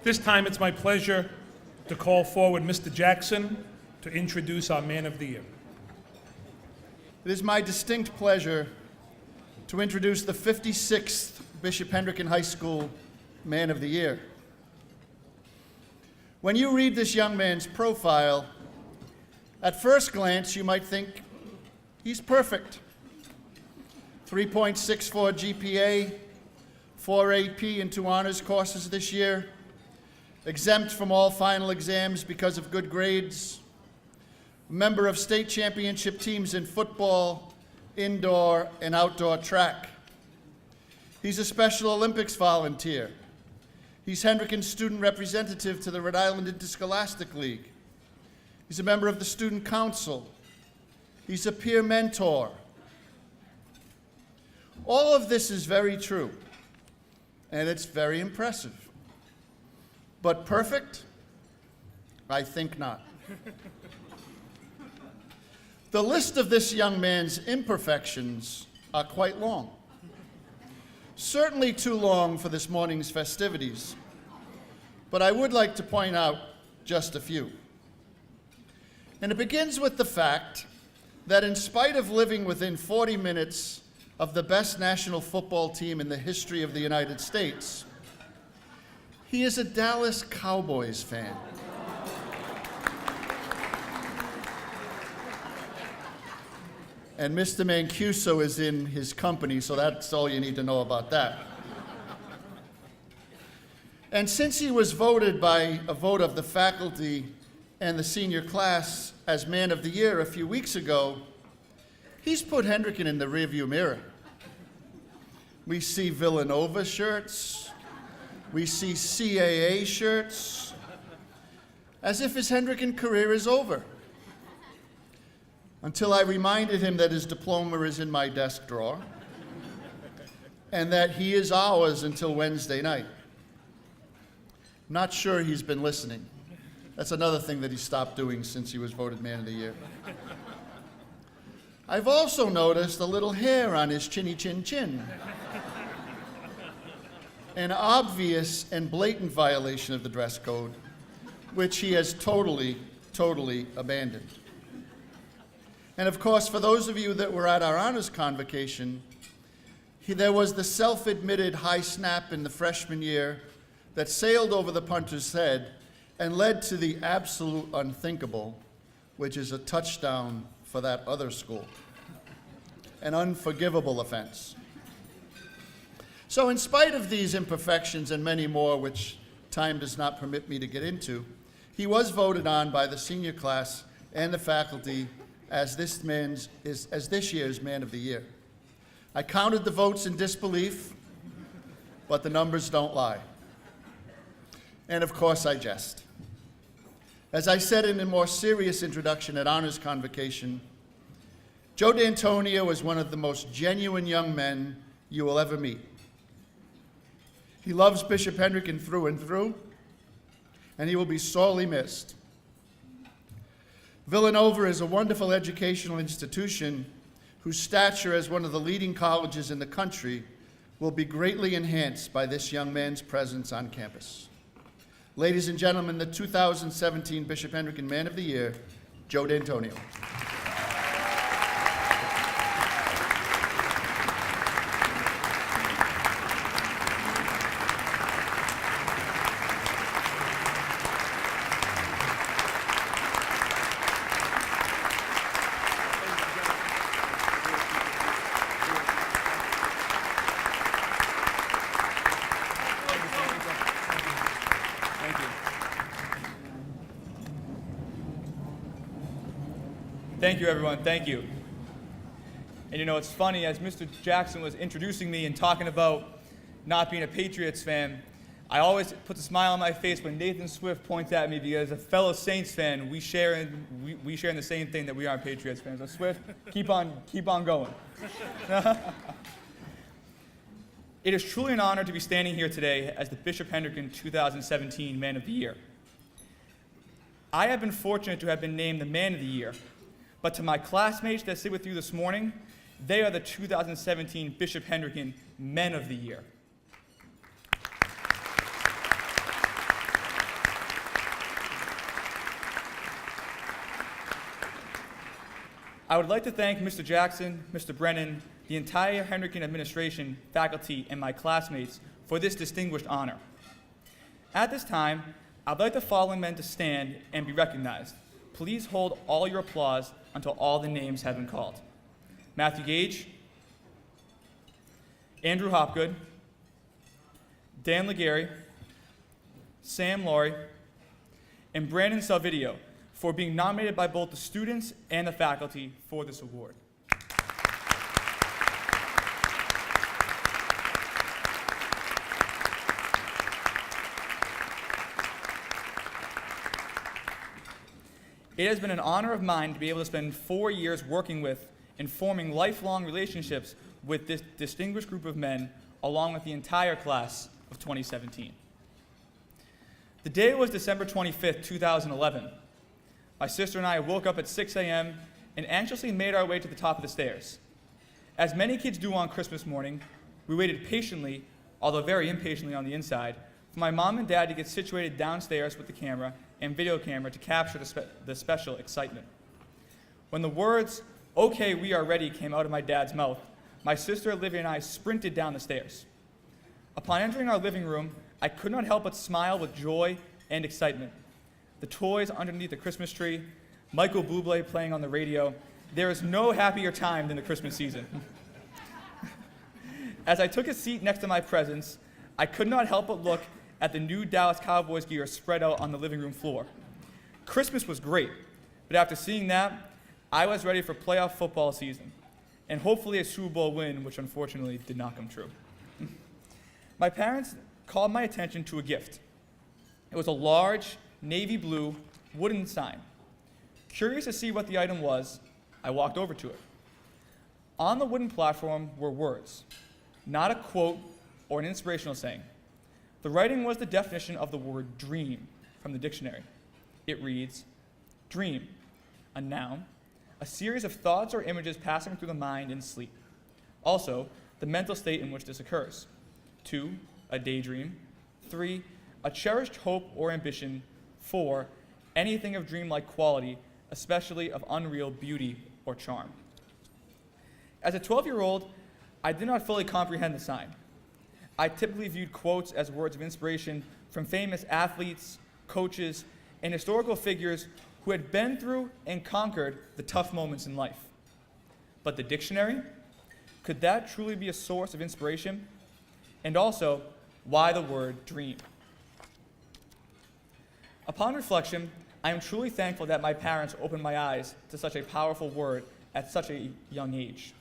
This time it's my pleasure to call forward Mr. Jackson to introduce our Man of the Year. It is my distinct pleasure to introduce the 56th Bishop Hendricken High School Man of the Year. When you read this young man's profile, at first glance you might think he's perfect. 3.64 GPA, 4 AP and 2 honors courses this year, exempt from all final exams because of good grades, member of state championship teams in football, indoor and outdoor track. He's a Special Olympics volunteer. He's Hendricken's student representative to the Rhode Island Interscholastic League. He's a member of the Student Council. He's a peer mentor. All of this is very true, and it's very impressive. But perfect? I think not. The list of this young man's imperfections are quite long. Certainly too long for this morning's festivities, but I would like to point out just a few. And it begins with the fact that in spite of living within 40 minutes of the best national football team in the history of the United States, he is a Dallas Cowboys fan. And Mr. Mancuso is in his company, so that's all you need to know about that. And since he was voted by a vote of the faculty and the senior class as Man of the Year a few weeks ago, he's put Hendricken in the rearview mirror. We see Villanova shirts, we see CAA shirts, as if his Hendricken career is over. Until I reminded him that his diploma is in my desk drawer and that he is ours until Wednesday night. Not sure he's been listening. That's another thing that he stopped doing since he was voted Man of the Year. I've also noticed a little hair on his chinny chin chin. An obvious and blatant violation of the dress code, which he has totally abandoned. And of course, for those of you that were at our honors convocation, there was the self-admitted high snap in the freshman year that sailed over the punter's head and led to the absolute unthinkable, which is a touchdown for that other school. An unforgivable offense. So in spite of these imperfections and many more, which time does not permit me to get into, he was voted on by the senior class and the faculty as this year's Man of the Year. I counted the votes in disbelief, but the numbers don't lie. And of course I jest. As I said in a more serious introduction at honors convocation, Joe D'Antonio is one of the most genuine young men you will ever meet. He loves Bishop Hendricken through and through, and he will be sorely missed. Villanova is a wonderful educational institution whose stature as one of the leading colleges in the country will be greatly enhanced by this young man's presence on campus. Ladies and gentlemen, the 2017 Bishop Hendricken Man of the Year, Joe D'Antonio. Thank you, everyone. Thank you. And you know, it's funny, as Mr. Jackson was introducing me and talking about not being a Patriots fan, I always put a smile on my face when Nathan Swift points at me, because as a fellow Saints fan, we share in the same thing, that we aren't Patriots fans. So Swift, keep on going. It is truly an honor to be standing here today as the Bishop Hendricken 2017 Man of the Year. I have been fortunate to have been named the Man of the Year, but to my classmates that sit with you this morning, they are the 2017 Bishop Hendricken Men of the Year. I would like to thank Mr. Jackson, Mr. Brennan, the entire Hendricken administration, faculty, and my classmates for this distinguished honor. At this time, I'd like the following men to stand and be recognized. Please hold all your applause until all the names have been called. Matthew Gage, Andrew Hopgood, Dan Legary, Sam Laurie, and Brandon Salvidio for being nominated by both the students and the faculty for this award. It has been an honor of mine to be able to spend 4 years working with and forming lifelong relationships with this distinguished group of men, along with the entire class of 2017. The day was December 25th, 2011. My sister and I woke up at 6 a.m. and anxiously made our way to the top of the stairs. As many kids do on Christmas morning, we waited patiently, although very impatiently on the inside, for my mom and dad to get situated downstairs with the camera and video camera to capture the special excitement. When the words, "Okay, we are ready," came out of my dad's mouth, my sister Olivia and I sprinted down the stairs. Upon entering our living room, I could not help but smile with joy and excitement. The toys underneath the Christmas tree, Michael Bublé playing on the radio. There is no happier time than the Christmas season. As I took a seat next to my presents, I could not help but look at the new Dallas Cowboys gear spread out on the living room floor. Christmas was great, but after seeing that, I was ready for playoff football season, and hopefully a Super Bowl win, which unfortunately did not come true. My parents called my attention to a gift. It was a large, navy blue, wooden sign. Curious to see what the item was, I walked over to it. On the wooden platform were words, not a quote or an inspirational saying. The writing was the definition of the word dream from the dictionary. It reads, dream, a noun, a series of thoughts or images passing through the mind in sleep. Also, the mental state in which this occurs. 2, a daydream. 3, a cherished hope or ambition. 4, anything of dreamlike quality, especially of unreal beauty or charm. As a 12-year-old, I did not fully comprehend the sign. I typically viewed quotes as words of inspiration from famous athletes, coaches, and historical figures who had been through and conquered the tough moments in life. But the dictionary? Could that truly be a source of inspiration? And also, why the word dream? Upon reflection, I am truly thankful that my parents opened my eyes to such a powerful word at such a young age.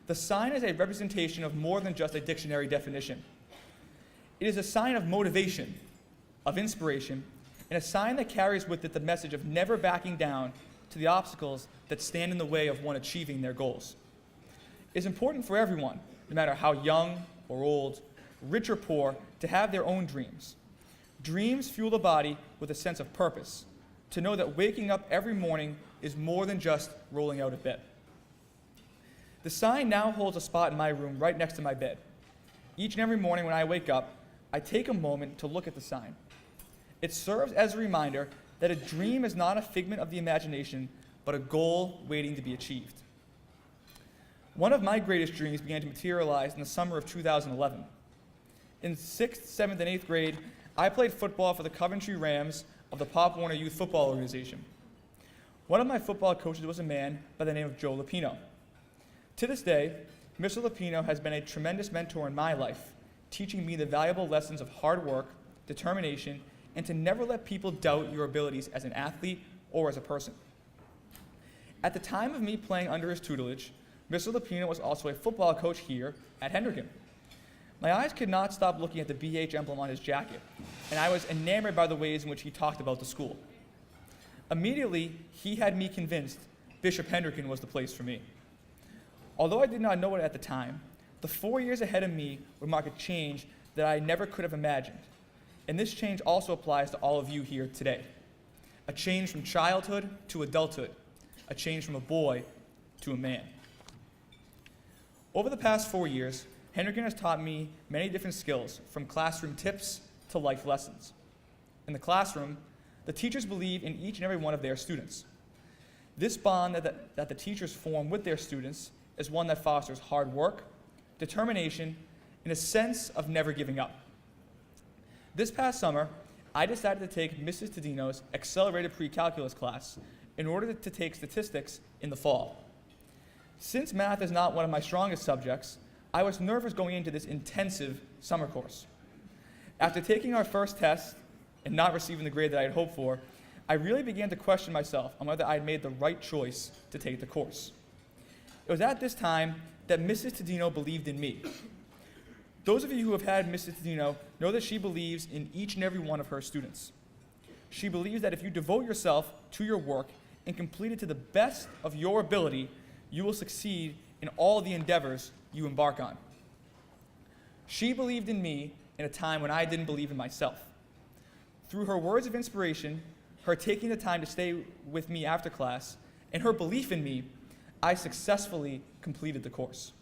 The sign is a representation of more than just a dictionary definition. It is a sign of motivation, of inspiration, and a sign that carries with it the message of never backing down to the obstacles that stand in the way of one achieving their goals. It is important for everyone, no matter how young or old, rich or poor, to have their own dreams. Dreams fuel the body with a sense of purpose, to know that waking up every morning is more than just rolling out of bed. The sign now holds a spot in my room right next to my bed. Each and every morning when I wake up, I take a moment to look at the sign. It serves as a reminder that a dream is not a figment of the imagination, but a goal waiting to be achieved. One of my greatest dreams began to materialize in the summer of 2011. In 6th, 7th, and 8th grade, I played football for the Coventry Rams of the Pop Warner Youth Football Organization. One of my football coaches was a man by the name of Joe Lapino. To this day, Mr. Lapino has been a tremendous mentor in my life, teaching me the valuable lessons of hard work, determination, and to never let people doubt your abilities as an athlete or as a person. At the time of me playing under his tutelage, Mr. Lapino was also a football coach here at Hendricken. My eyes could not stop looking at the BH emblem on his jacket, and I was enamored by the ways in which he talked about the school. Immediately, he had me convinced Bishop Hendricken was the place for me. Although I did not know it at the time, the 4 years ahead of me would mark a change that I never could have imagined. And this change also applies to all of you here today. A change from childhood to adulthood. A change from a boy to a man. Over the past 4 years, Hendricken has taught me many different skills, from classroom tips to life lessons. In the classroom, the teachers believe in each and every one of their students. This bond that the teachers form with their students is one that fosters hard work, determination, and a sense of never giving up. This past summer, I decided to take Mrs. Tadino's accelerated pre-calculus class in order to take statistics in the fall. Since math is not one of my strongest subjects, I was nervous going into this intensive summer course. After taking our first test and not receiving the grade that I had hoped for, I really began to question myself on whether I had made the right choice to take the course. It was at this time that Mrs. Tadino believed in me. Those of you who have had Mrs. Tadino know that she believes in each and every one of her students. She believes that if you devote yourself to your work and complete it to the best of your ability, you will succeed in all the endeavors you embark on. She believed in me in a time when I didn't believe in myself. Through her words of inspiration, her taking the time to stay with me after class, and her belief in me, I successfully completed the course.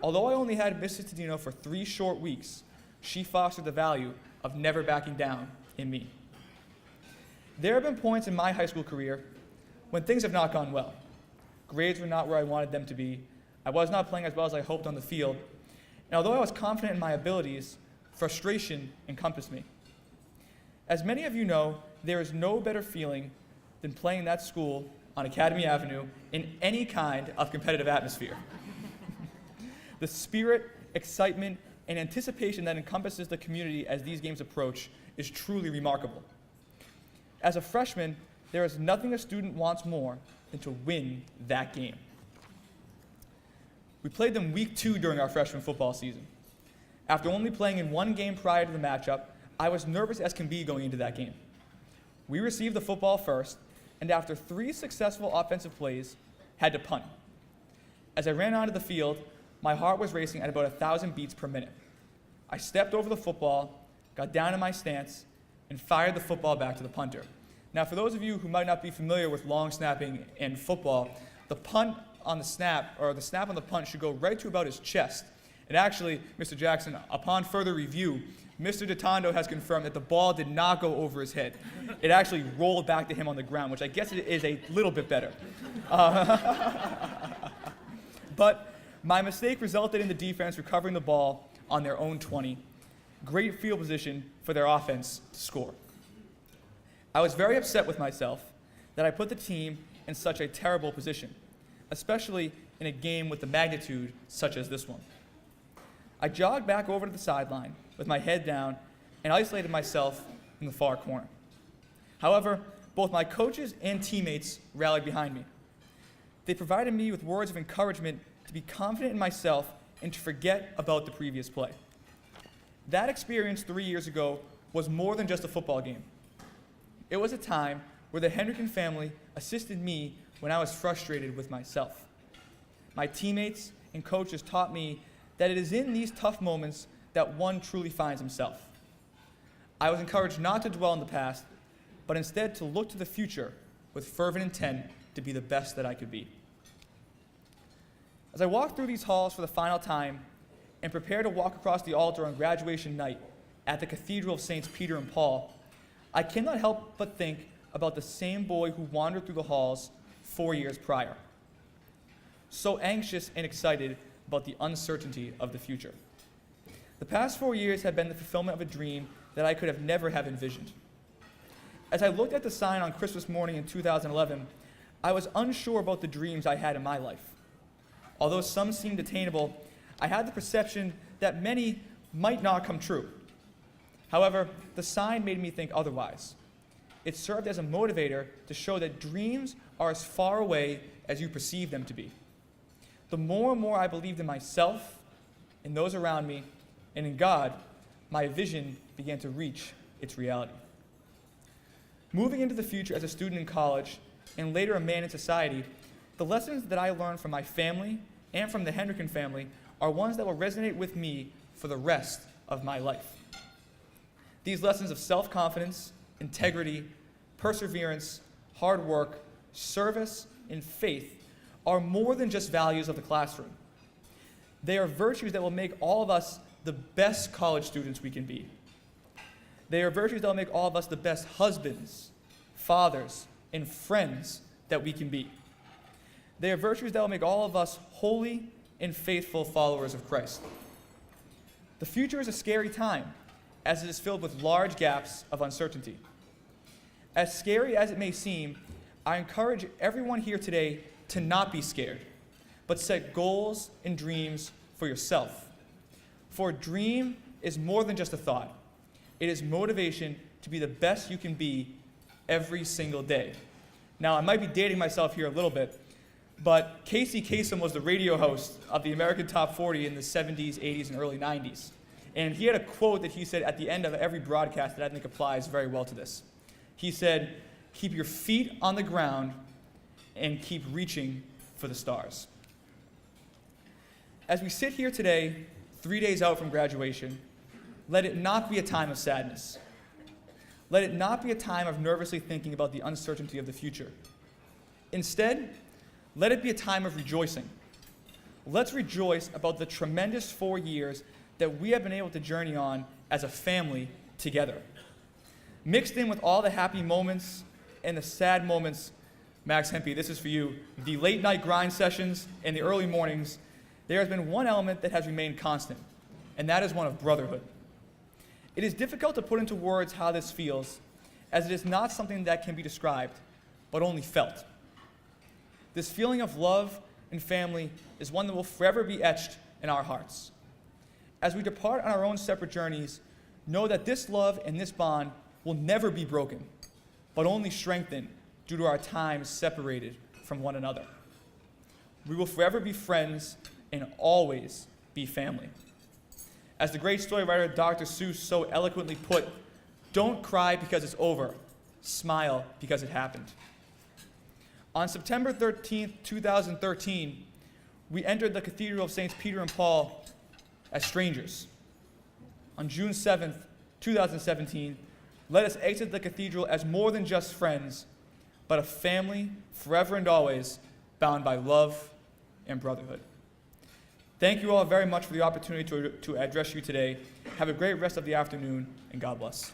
Although I only had Mrs. Tadino for 3 short weeks, she fostered the value of never backing down in me. There have been points in my high school career when things have not gone well. Grades were not where I wanted them to be. I was not playing as well as I hoped on the field. And although I was confident in my abilities, frustration encompassed me. As many of you know, there is no better feeling than playing that school on Academy Avenue in any kind of competitive atmosphere. The spirit, excitement, and anticipation that encompasses the community as these games approach is truly remarkable. As a freshman, there is nothing a student wants more than to win that game. We played them week 2 during our freshman football season. After only playing in 1 game prior to the matchup, I was nervous as can be going into that game. We received the football first, and after 3 successful offensive plays, had to punt. As I ran onto the field, my heart was racing at about 1,000 beats per minute. I stepped over the football, got down in my stance, and fired the football back to the punter. Now, for those of you who might not be familiar with long snapping and football, the punt on the snap, or the snap on the punt, should go right to about his chest. And actually, Mr. Jackson, upon further review, Mr. DeTondo has confirmed that the ball did not go over his head. It actually rolled back to him on the ground, which I guess it is a little bit better. But my mistake resulted in the defense recovering the ball on their own 20. Great field position for their offense to score. I was very upset with myself that I put the team in such a terrible position, especially in a game with the magnitude such as this one. I jogged back over to the sideline with my head down and isolated myself in the far corner. However, both my coaches and teammates rallied behind me. They provided me with words of encouragement to be confident in myself and to forget about the previous play. That experience 3 years ago was more than just a football game. It was a time where the Hendricken family assisted me when I was frustrated with myself. My teammates and coaches taught me that it is in these tough moments that one truly finds himself. I was encouraged not to dwell on the past, but instead to look to the future with fervent intent to be the best that I could be. As I walk through these halls for the final time and prepare to walk across the altar on graduation night at the Cathedral of Saints Peter and Paul, I cannot help but think about the same boy who wandered through the halls 4 years prior. So anxious and excited about the uncertainty of the future. The past 4 years have been the fulfillment of a dream that I could have never have envisioned. As I looked at the sign on Christmas morning in 2011, I was unsure about the dreams I had in my life. Although some seemed attainable, I had the perception that many might not come true. However, the sign made me think otherwise. It served as a motivator to show that dreams are as far away as you perceive them to be. The more and more I believed in myself, in those around me, and in God, my vision began to reach its reality. Moving into the future as a student in college, and later a man in society, the lessons that I learned from my family and from the Hendricken family are ones that will resonate with me for the rest of my life. These lessons of self-confidence, integrity, perseverance, hard work, service, and faith are more than just values of the classroom. They are virtues that will make all of us the best college students we can be. They are virtues that will make all of us the best husbands, fathers, and friends that we can be. They are virtues that will make all of us holy and faithful followers of Christ. The future is a scary time, as it is filled with large gaps of uncertainty. As scary as it may seem, I encourage everyone here today to not be scared, but set goals and dreams for yourself. For a dream is more than just a thought. It is motivation to be the best you can be every single day. Now, I might be dating myself here a little bit, but Casey Kasem was the radio host of the American Top 40 in the 70s, 80s, and early 90s. And he had a quote that he said at the end of every broadcast that I think applies very well to this. He said, "Keep your feet on the ground and keep reaching for the stars." As we sit here today, 3 days out from graduation, let it not be a time of sadness. Let it not be a time of nervously thinking about the uncertainty of the future. Instead, let it be a time of rejoicing. Let's rejoice about the tremendous 4 years that we have been able to journey on as a family together. Mixed in with all the happy moments and the sad moments, Max Hempy, this is for you, the late night grind sessions and the early mornings, there has been one element that has remained constant, and that is one of brotherhood. It is difficult to put into words how this feels, as it is not something that can be described, but only felt. This feeling of love and family is one that will forever be etched in our hearts. As we depart on our own separate journeys, know that this love and this bond will never be broken, but only strengthened due to our times separated from one another. We will forever be friends and always be family. As the great story writer Dr. Seuss so eloquently put, don't cry because it's over, smile because it happened. On September 13th, 2013, we entered the Cathedral of Saints Peter and Paul as strangers. On June 7th, 2017, let us exit the cathedral as more than just friends, but a family forever and always bound by love and brotherhood. Thank you all very much for the opportunity to address you today. Have a great rest of the afternoon, and God bless.